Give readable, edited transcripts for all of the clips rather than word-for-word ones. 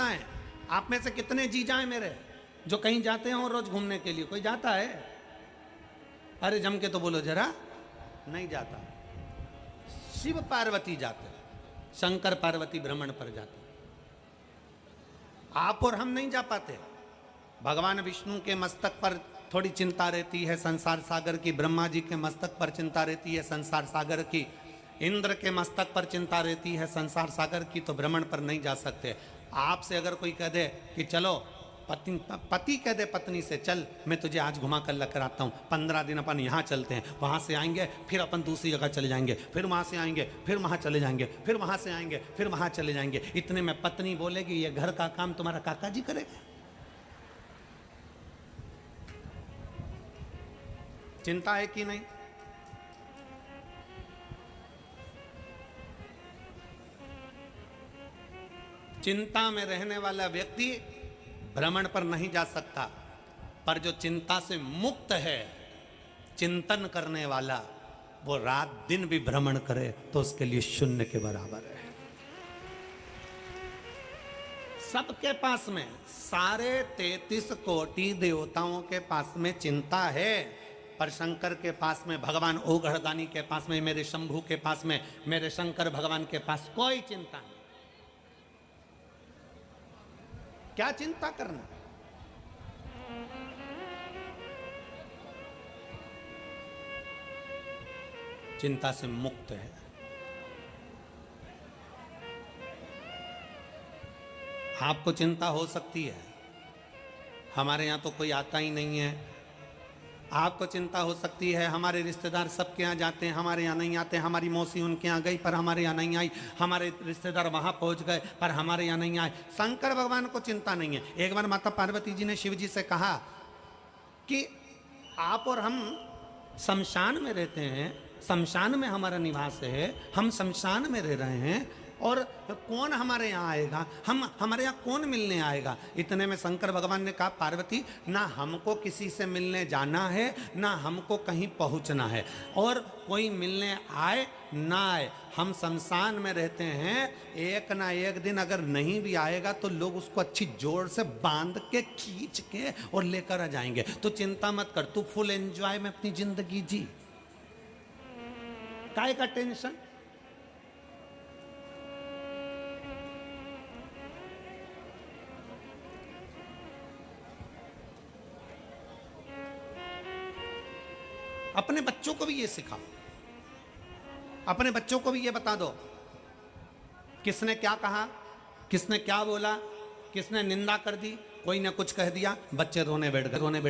है। आप में से कितने जी जाए मेरे जो कहीं जाते हो रोज घूमने के लिए? कोई जाता है? अरे जम के तो बोलो जरा। नहीं जाता। शिव पार्वती जाते, शंकर पार्वती भ्रमण पर जाते, आप और हम नहीं जा पाते। भगवान विष्णु के मस्तक पर थोड़ी चिंता रहती है संसार सागर की, ब्रह्मा जी के मस्तक पर चिंता रहती है संसार सागर की, इंद्र के मस्तक पर चिंता रहती है संसार सागर की, तो भ्रमण पर नहीं जा सकते। आपसे अगर कोई कह दे कि चलो, पति कह दे पत्नी से, चल मैं तुझे आज घुमा कर लेकर आता हूँ, 15 दिन अपन यहाँ चलते हैं, वहाँ से आएंगे फिर अपन दूसरी जगह चले जाएंगे, फिर वहाँ से आएंगे फिर वहाँ चले जाएंगे, फिर वहाँ से आएंगे फिर वहाँ चले जाएंगे, इतने में पत्नी बोलेगी ये घर का काम तुम्हारा काका जी करेगा? चिंता है कि नहीं? चिंता में रहने वाला व्यक्ति भ्रमण पर नहीं जा सकता, पर जो चिंता से मुक्त है, चिंतन करने वाला, वो रात दिन भी भ्रमण करे तो उसके लिए शून्य के बराबर है। सबके पास में, सारे 33 कोटि देवताओं के पास में चिंता है, पर शंकर के पास में, भगवान ओघड़दानी के पास में, मेरे शंभू के पास में, मेरे शंकर भगवान के पास कोई चिंता नहीं। क्या चिंता करना? चिंता से मुक्त है। आपको चिंता हो सकती है, हमारे यहां तो कोई आता ही नहीं है। आपको चिंता हो सकती है, हमारे रिश्तेदार सबके यहाँ जाते हैं, हमारे यहाँ नहीं आते, हमारी मौसी उनके यहाँ गई पर हमारे यहाँ नहीं आई, हमारे रिश्तेदार वहाँ पहुँच गए पर हमारे यहाँ नहीं आए। शंकर भगवान को चिंता नहीं है। एक बार माता पार्वती जी ने शिव जी से कहा कि आप और हम शमशान में रहते हैं, शमशान में हमारा निवास है, हम शमशान में रह रहे हैं और कौन हमारे यहाँ आएगा, हमारे यहाँ कौन मिलने आएगा? इतने में शंकर भगवान ने कहा, पार्वती, ना हमको किसी से मिलने जाना है, ना हमको कहीं पहुँचना है, और कोई मिलने आए ना आए, हम शमशान में रहते हैं, एक ना एक दिन अगर नहीं भी आएगा तो लोग उसको अच्छी जोर से बांध के खींच के और लेकर आ जाएंगे। तो चिंता मत कर, तू फुल एंजॉय में अपनी जिंदगी जी, काहे का टेंशन? अपने बच्चों को भी ये सिखाओ, अपने बच्चों को भी ये बता दो, किसने क्या कहा, किसने क्या बोला, किसने निंदा कर दी, कोई ने कुछ कह दिया, बच्चे रोने बैठ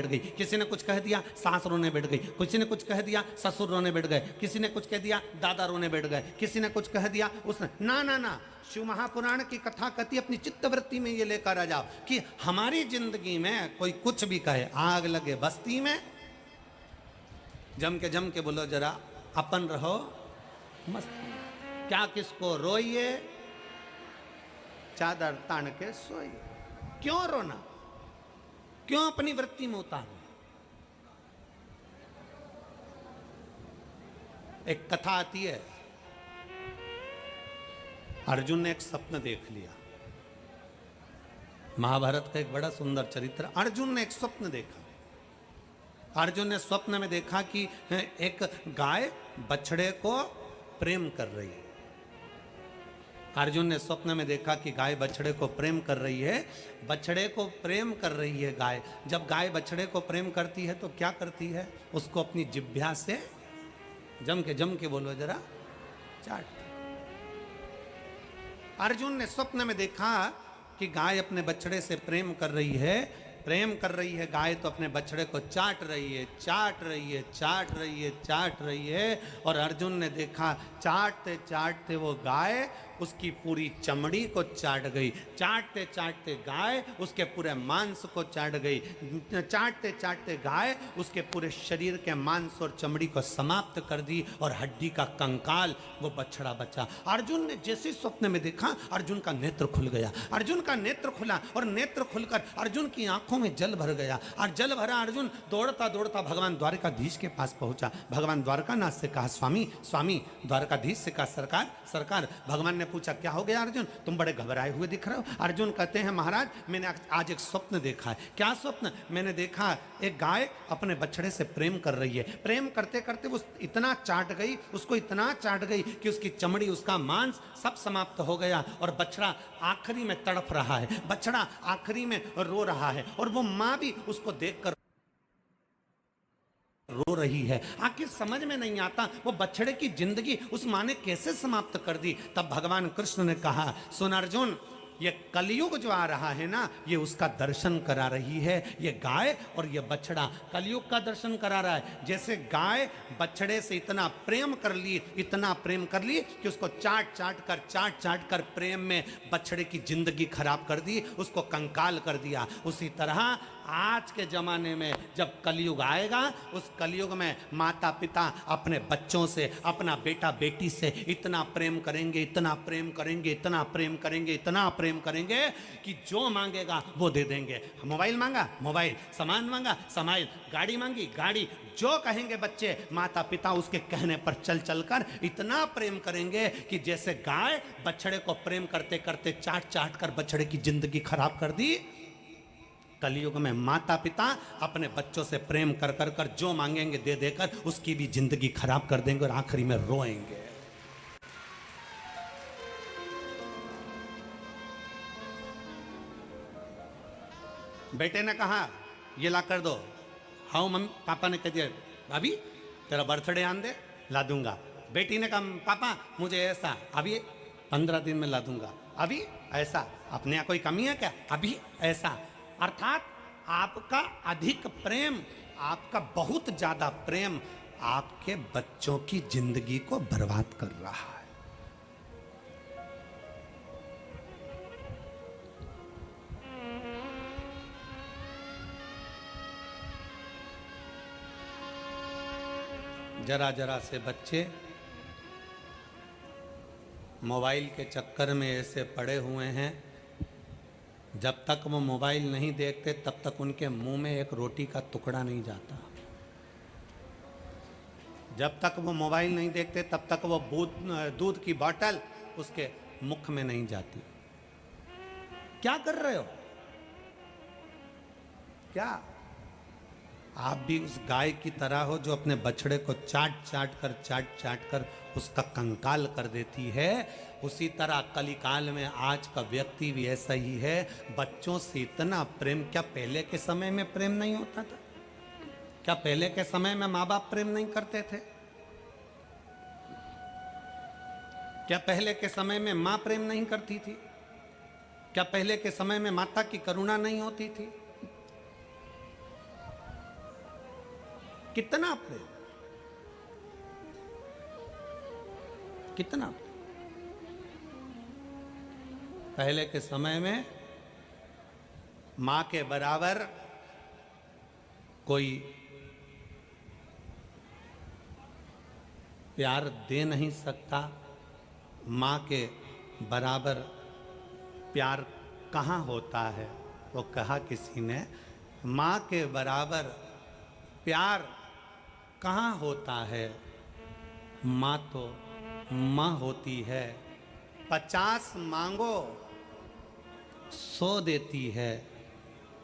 गई, किसी ने कुछ कह दिया, सास रोने बैठ गई, किसी ने कुछ कह दिया, ससुर रोने बैठ गए, किसी ने कुछ कह दिया, दादा रोने बैठ गए, किसी ने कुछ कह दिया, उसने ना ना ना। शिव महापुराण की कथा कथी अपनी चित्तवृत्ति में ये लेकर आ जाओ कि हमारी जिंदगी में कोई कुछ भी कहे, आग लगे बस्ती में, जम के बोलो जरा, अपन रहो मस्त, क्या किसको रोइए, चादर तान के सोइए। क्यों रोना? क्यों अपनी वृत्ति में उतारना? एक कथा आती है, अर्जुन ने एक स्वप्न देख लिया। महाभारत का एक बड़ा सुंदर चरित्र। अर्जुन ने एक स्वप्न देखा। अर्जुन ने स्वप्न में देखा कि एक गाय बछड़े को प्रेम कर रही है। अर्जुन ने स्वप्न में देखा कि गाय बछड़े को प्रेम कर रही है, बछड़े को प्रेम कर रही है गाय। जब गाय बछड़े को प्रेम करती है तो क्या करती है? उसको अपनी जिह्वा से जम के बोलो जरा, चाटती। अर्जुन ने स्वप्न में देखा कि गाय अपने बछड़े से प्रेम कर रही है, गाय तो अपने बछड़े को चाट रही है। और अर्जुन ने देखा चाटते चाटते वो गाय उसकी पूरी चमड़ी को चाट गई, चाटते चाटते गाय उसके पूरे मांस को चाट गई, चाटते चाटते गाय उसके पूरे शरीर के मांस और चमड़ी को समाप्त कर दी और हड्डी का कंकाल वो बछड़ा बचा। अर्जुन ने जैसे स्वप्न में देखा, अर्जुन का नेत्र खुल गया। अर्जुन का नेत्र खुला और नेत्र खुलकर अर्जुन की आंखों में जल भर गया और जल भरा अर्जुन दौड़ता दौड़ता भगवान द्वारकाधीश के पास पहुंचा। भगवान द्वारकानाथ से कहा, स्वामी स्वामी, द्वारकाधीश से कहा, सरकार सरकार। भगवान ने पूछा क्या हो गया अर्जुन, तुम बड़े घबराए हुए दिख रहे हो। अर्जुन कहते हैं महाराज मैंने आज एक स्वप्न देखा है। क्या स्वप्न? मैंने देखा एक गाय अपने बछड़े से प्रेम कर रही है। प्रेम करते करते वो इतना चाट गई, उसको इतना चाट गई कि उसकी चमड़ी, उसका मांस सब समाप्त हो गया और बछड़ा आखिरी में तड़प रहा है, बछड़ा आखिरी में रो रहा है और वो माँ भी उसको देखकर रो रही है। आखिर समझ में नहीं आता वो बछड़े की जिंदगी उस माँ ने कैसे समाप्त कर दी। तब भगवान कृष्ण ने कहा सुन अर्जुन, ये कलयुग जो आ रहा है ना, ये उसका दर्शन करा रही है। ये गाय और ये बछड़ा कलयुग का दर्शन करा रहा है। जैसे गाय बछड़े से इतना प्रेम कर ली, इतना प्रेम कर ली कि उसको चाट चाट कर प्रेम में बछड़े की जिंदगी खराब कर दी, उसको कंकाल कर दिया। उसी तरह आज के जमाने में जब कलयुग आएगा, उस कलयुग में माता पिता अपने बच्चों से, अपना बेटा बेटी से इतना प्रेम करेंगे, इतना प्रेम करेंगे, इतना प्रेम करेंगे, इतना प्रेम करेंगे कि जो मांगेगा वो दे देंगे। मोबाइल मांगा मोबाइल, सामान मांगा सामान, गाड़ी मांगी गाड़ी, जो कहेंगे बच्चे माता पिता उसके कहने पर चल चल कर इतना प्रेम करेंगे कि जैसे गाय बछड़े को प्रेम करते करते चाट चाट कर बछड़े की जिंदगी खराब कर दी। कलयुग में माता पिता अपने बच्चों से प्रेम कर कर कर जो मांगेंगे दे देकर उसकी भी जिंदगी खराब कर देंगे और आखिरी में रोएंगे। बेटे ने कहा ये ला कर दो, हाँ मम्मी पापा ने कह दिया भाभी तेरा बर्थडे आन दे, ला दूंगा। बेटी ने कहा पापा मुझे ऐसा, अभी 15 दिन में ला दूंगा, अभी ऐसा, अपने यहाँ कोई कमी है क्या, अभी ऐसा। अर्थात आपका अधिक प्रेम, आपका बहुत ज्यादा प्रेम आपके बच्चों की जिंदगी को बर्बाद कर रहा है। जरा जरा से बच्चे मोबाइल के चक्कर में ऐसे पड़े हुए हैं, जब तक वो मोबाइल नहीं देखते तब तक उनके मुंह में एक रोटी का टुकड़ा नहीं जाता। जब तक वो मोबाइल नहीं देखते तब तक वो दूध की बोतल उसके मुख में नहीं जाती। क्या कर रहे हो? क्या आप भी उस गाय की तरह हो जो अपने बछड़े को चाट चाट कर उसका कंकाल कर देती है? उसी तरह कलिकाल में आज का व्यक्ति भी ऐसा ही है, बच्चों से इतना प्रेम। क्या पहले के समय में प्रेम नहीं होता था? क्या पहले के समय में माँ बाप प्रेम नहीं करते थे? क्या पहले के समय में माँ प्रेम नहीं करती थी? क्या पहले के समय में माता की करुणा नहीं होती थी? कितना प्रेम, कितना प्रेम। पहले के समय में मां के बराबर कोई प्यार दे नहीं सकता। मां के बराबर प्यार कहाँ होता है? वो कहा किसी ने, मां के बराबर प्यार कहाँ होता है? माँ तो माँ होती है। 50 मांगो 100 देती है,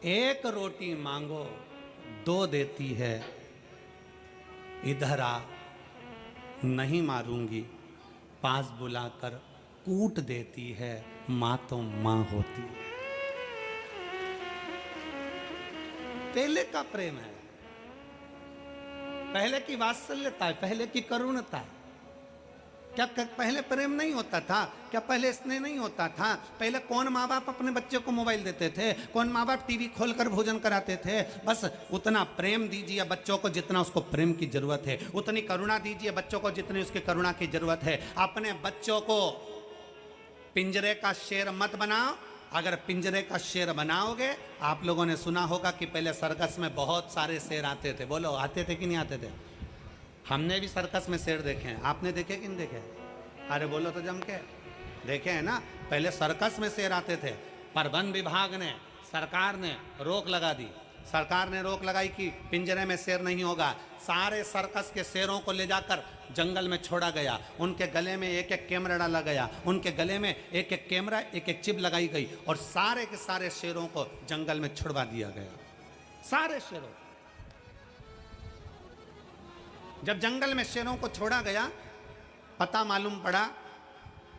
एक रोटी मांगो 2 देती है। इधर आ नहीं मारूंगी, पास बुलाकर कूट देती है। माँ तो माँ होती है। पहले का प्रेम है, पहले की वात्सल्यता है, पहले की करुणता है। क्या पहले प्रेम नहीं होता था? क्या पहले स्नेह नहीं होता था? पहले कौन माँ बाप अपने बच्चे को मोबाइल देते थे? कौन माँ बाप टीवी खोलकर भोजन कराते थे? बस उतना प्रेम दीजिए बच्चों को जितना उसको प्रेम की जरूरत है, उतनी करुणा दीजिए बच्चों को जितनी उसकी करुणा की जरूरत है। अपने बच्चों को पिंजरे का शेर मत बनाओ। अगर पिंजरे का शेर बनाओगे, आप लोगों ने सुना होगा कि पहले सर्कस में बहुत सारे शेर आते थे। बोलो आते थे कि नहीं आते थे? हमने भी सर्कस में शेर देखे हैं। आपने देखे कि नहीं देखे? अरे बोलो तो जम के। देखे हैं ना? पहले सर्कस में शेर आते थे, पर वन विभाग ने, सरकार ने रोक लगा दी। सरकार ने रोक लगाई कि पिंजरे में शेर नहीं होगा। सारे सर्कस के शेरों को ले जाकर जंगल में छोड़ा गया। उनके गले में एक एक कैमरा डाला गया, उनके गले में एक एक कैमरा, एक एक चिप लगाई गई और सारे के सारे शेरों को जंगल में छुड़वा दिया गया। सारे शेरों, जब जंगल में शेरों को छोड़ा गया, पता मालूम पड़ा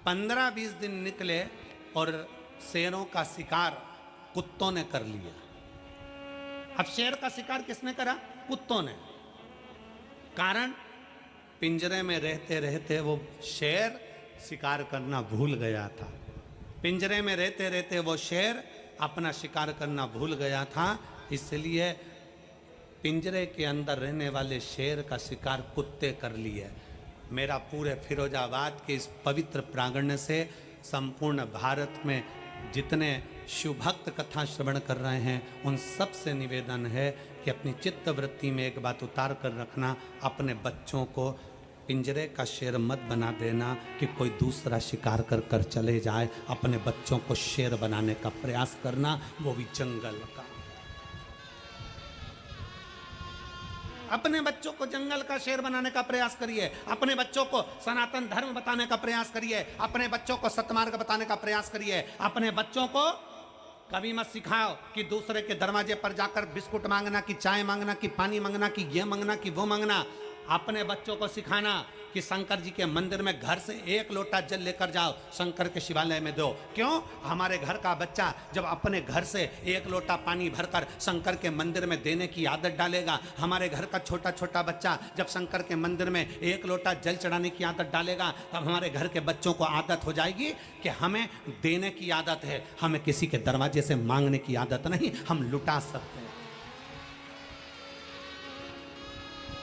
15-20 दिन निकले और शेरों का शिकार कुत्तों ने कर लिया। अब शेर का शिकार किसने करा? कुत्तों ने। कारण, पिंजरे में रहते रहते वो शेर शिकार करना भूल गया था। पिंजरे में रहते रहते वो शेर अपना शिकार करना भूल गया था, इसलिए पिंजरे के अंदर रहने वाले शेर का शिकार कुत्ते कर लिए। मेरा पूरे फिरोजाबाद के इस पवित्र प्रांगण से संपूर्ण भारत में जितने शिव भक्त कथा श्रवण कर रहे हैं, उन सब से निवेदन है कि अपनी चित्त वृत्ति में एक बात उतार कर रखना, अपने बच्चों को पिंजरे का शेर मत बना देना कि कोई दूसरा शिकार कर कर चले जाए। अपने बच्चों को शेर बनाने का प्रयास करना, वो भी जंगल का। अपने बच्चों को जंगल का शेर बनाने का प्रयास करिए। अपने बच्चों को सनातन धर्म बताने का प्रयास करिए। अपने बच्चों को सत्मार्ग बताने का प्रयास करिए। अपने बच्चों को कभी मत सिखाओ कि दूसरे के दरवाजे पर जाकर बिस्कुट मांगना, कि चाय मांगना, कि पानी मांगना, कि ये मांगना, कि वो मांगना। अपने बच्चों को सिखाना कि शंकर जी के मंदिर में घर से एक लोटा जल लेकर जाओ, शंकर के शिवालय में दो। क्यों? हमारे घर का बच्चा जब अपने घर से एक लोटा पानी भरकर शंकर के मंदिर में देने की आदत डालेगा, हमारे घर का छोटा छोटा बच्चा जब शंकर के मंदिर में एक लोटा जल चढ़ाने की आदत डालेगा, तब हमारे घर के बच्चों को आदत हो जाएगी कि हमें देने की आदत है, हमें किसी के दरवाजे से मांगने की आदत नहीं, हम लुटा सकते हैं।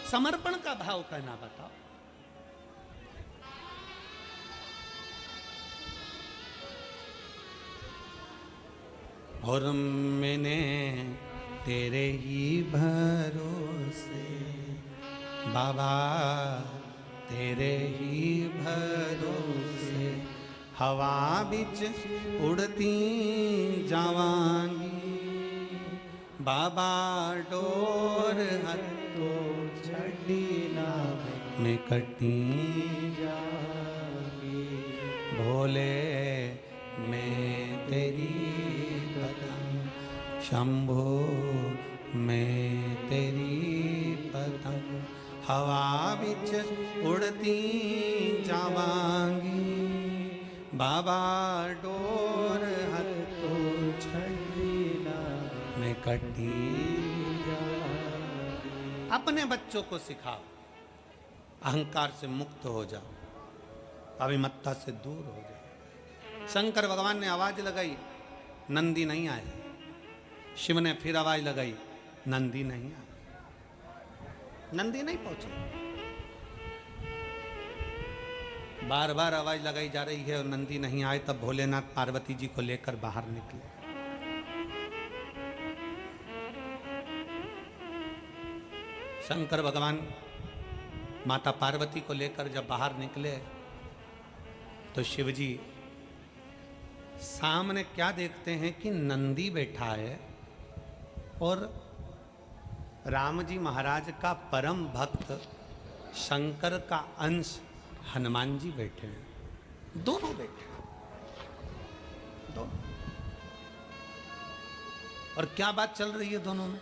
समर्पण का भाव कहना बताओ। और मैंने तेरे ही भरोसे बाबा, तेरे ही भरोसे हवा बिच उड़ती जावांगी बाबा, डोर हथो छड़ी ना में कटी जाऊंगी। भोले मैं तेरी पतंग, शंभो मैं तेरी पतंग, हवा बिच उड़ती जावांगी बाबा, डोर हथो छड़ी ना में कटी। अपने बच्चों को सिखाओ, अहंकार से मुक्त हो जाओ, अभिमत्ता से दूर हो जाओ। शंकर भगवान ने आवाज लगाई, नंदी नहीं आए। शिव ने फिर आवाज लगाई, नंदी नहीं आए। नंदी नहीं पहुंचे। बार बार आवाज लगाई जा रही है और नंदी नहीं आए। तब भोलेनाथ पार्वती जी को लेकर बाहर निकले। शंकर भगवान माता पार्वती को लेकर जब बाहर निकले तो शिवजी सामने क्या देखते हैं कि नंदी बैठा है और राम जी महाराज का परम भक्त शंकर का अंश हनुमान जी बैठे हैं। दोनों बैठे हैं, दोनों। और क्या बात चल रही है दोनों में?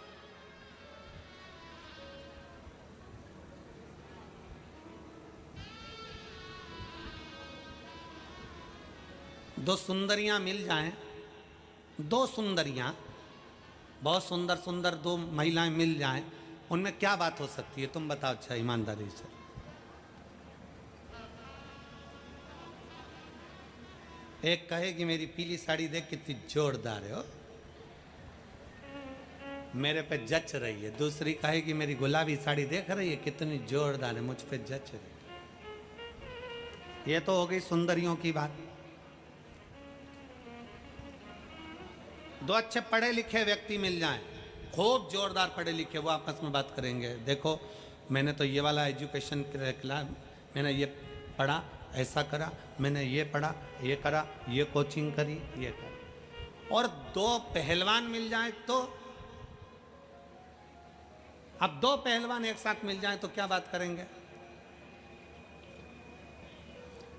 दो सुंदरियां मिल जाएं, दो सुंदरियां, बहुत सुंदर सुंदर दो महिलाएं मिल जाएं, उनमें क्या बात हो सकती है? तुम बताओ अच्छा, ईमानदारी से। एक कहेगी मेरी पीली साड़ी देख कितनी जोरदार है, हो मेरे पे जच रही है। दूसरी कहेगी मेरी गुलाबी साड़ी देख रही है कितनी जोरदार है, मुझ पे जच रही है। ये तो हो गई सुंदरियों की बात। दो अच्छे पढ़े लिखे व्यक्ति मिल जाएं, खूब जोरदार पढ़े लिखे, वो आपस में बात करेंगे। देखो मैंने तो ये वाला एजुकेशन किया, मैंने ये पढ़ा, ऐसा करा, मैंने ये पढ़ा, ये करा, ये कोचिंग करी, ये करा। और दो पहलवान मिल जाए तो अब दो पहलवान एक साथ मिल जाएं तो क्या बात करेंगे?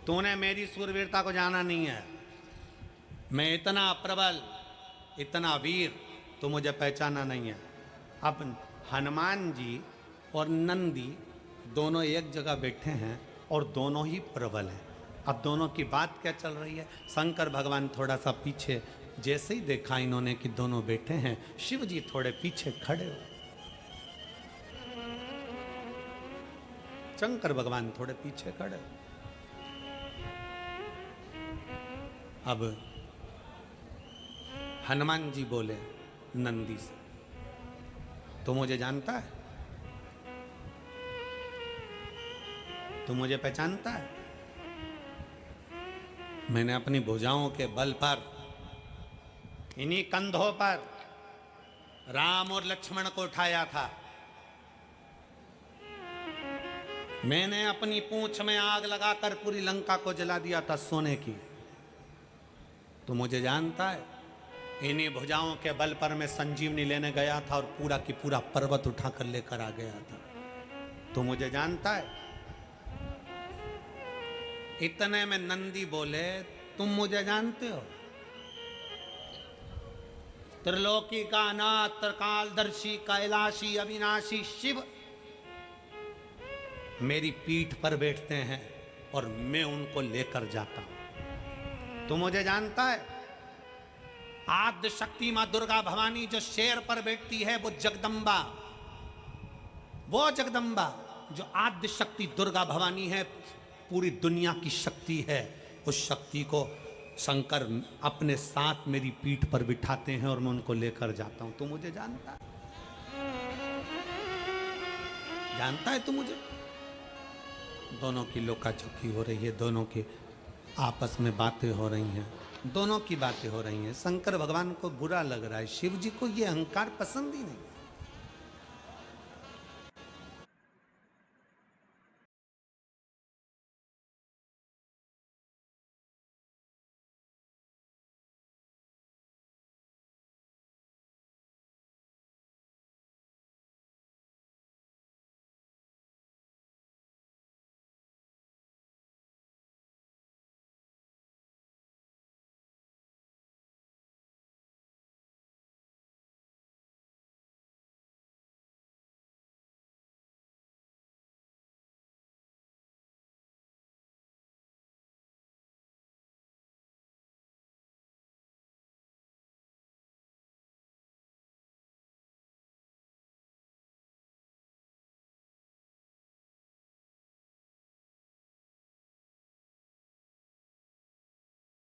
तूने मेरी सूरवीरता को जाना नहीं है। मैं इतना प्रबल, इतना वीर, तो मुझे पहचाना नहीं है। अब हनुमान जी और नंदी दोनों एक जगह बैठे हैं और दोनों ही प्रबल हैं। अब दोनों की बात क्या चल रही है? शंकर भगवान थोड़ा सा पीछे, जैसे ही देखा इन्होंने कि दोनों बैठे हैं, शिव जी थोड़े पीछे खड़े हो। शंकर भगवान थोड़े पीछे खड़े हो। अब हनुमान जी बोले नंदी से, तू मुझे जानता है? तू मुझे पहचानता है? मैंने अपनी भुजाओं के बल पर, इन्हीं कंधों पर राम और लक्ष्मण को उठाया था। मैंने अपनी पूंछ में आग लगाकर पूरी लंका को जला दिया था सोने की। तू मुझे जानता है? इन्हीं भुजाओं के बल पर मैं संजीवनी लेने गया था और पूरा की पूरा पर्वत उठाकर लेकर आ गया था। तू मुझे जानता है? इतने में नंदी बोले, तुम मुझे जानते हो? त्रिलोकी का नाथ, त्रिकालदर्शी, कैलाशी, अविनाशी शिव मेरी पीठ पर बैठते हैं और मैं उनको लेकर जाता हूं। तू मुझे जानता है? आद्य शक्ति मां दुर्गा भवानी जो शेर पर बैठती है, वो जगदम्बा, वो जगदम्बा जो आद्य शक्ति दुर्गा भवानी है, पूरी दुनिया की शक्ति है। उस शक्ति को शंकर अपने साथ मेरी पीठ पर बिठाते हैं और मैं उनको लेकर जाता हूं। तू मुझे जानता है? जानता है तू मुझे? दोनों की लोकाचोकी हो रही है, दोनों की आपस में बातें हो रही हैं, दोनों की बातें हो रही हैं। शंकर भगवान को बुरा लग रहा है, शिव जी को ये अहंकार पसंद ही नहीं।